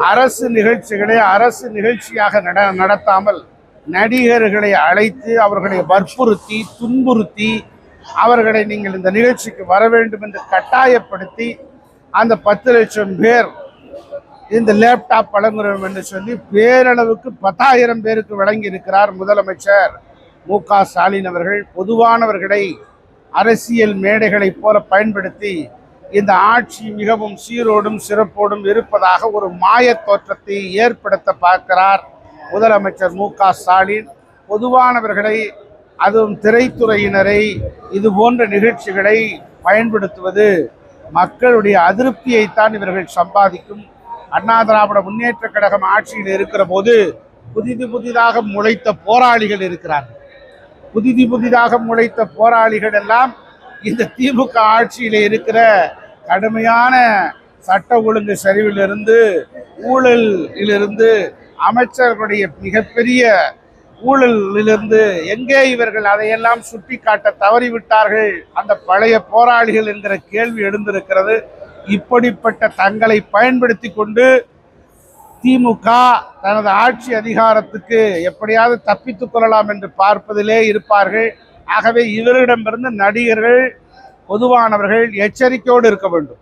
அரசு நிகழ்ச்சிகளை அரசு நிகழ்ச்சியாக நடத்தாமல் நடிகர்களை அழைத்து அவர்களை வற்புறுத்தி துன்புறுத்தி அவர்களை நீங்கள் இந்த நிகழ்ச்சிக்கு வர வேண்டும் என்று கட்டாயப்படுத்தி அந்த 10 லட்சம் பேர் இந்த லேப்டாப் வழங்குகிறோம் என்று சொல்லி பேரளவுக்கு 10,000 பேருக்கு வழங்கி இருக்கிறார் முதலமைச்சர் மு.க. ஸ்டாலின் அவர்கள். பொதுவானவர்களை அரசியல் மேடைகளை போல பயன்படுத்தி இந்த ஆட்சி மிகவும் சீரோடும் சிறப்போடும் இருப்பதாக ஒரு மாய தோற்றத்தை ஏற்படுத்த பார்க்கிறார் முதலமைச்சர் மு.க. ஸ்டாலின். பொதுவானவர்களை, அதுவும் திரைத்துறையினரை இது போன்ற நிகழ்ச்சிகளை பயன்படுத்துவது மக்களுடைய அதிருப்தியைத்தான் இவர்கள் சம்பாதிக்கும். அண்ணா திராவிட முன்னேற்ற கழகம் ஆட்சியில் இருக்கிற போது புதிதாக முளைத்த போராளிகள் இருக்கிறார்கள். புதிதாக முளைத்த போராளிகள் எல்லாம் இந்த திமுக ஆட்சியில் இருக்கிற கடுமையான சட்ட ஒழுங்கு சரிவிலிருந்து, ஊழலிலிருந்து, அமைச்சர்களுடைய மிகப்பெரிய ஊழலிலிருந்து எங்கே இவர்கள் அதையெல்லாம் சுட்டி காட்ட தவறிவிட்டார்கள் அந்த பழைய போராளிகள் என்கிற கேள்வி எழுந்திருக்கிறது. இப்படிப்பட்ட தங்களை பயன்படுத்தி கொண்டு திமுக தனது ஆட்சி அதிகாரத்துக்கு எப்படியாவது தப்பித்துக் கொள்ளலாம் என்று பார்ப்பதிலே இருப்பார்கள். ஆகவே இவரிடமிருந்து நடிகர்கள், பொதுவானவர்கள் எச்சரிக்கையோடு இருக்க வேண்டும்.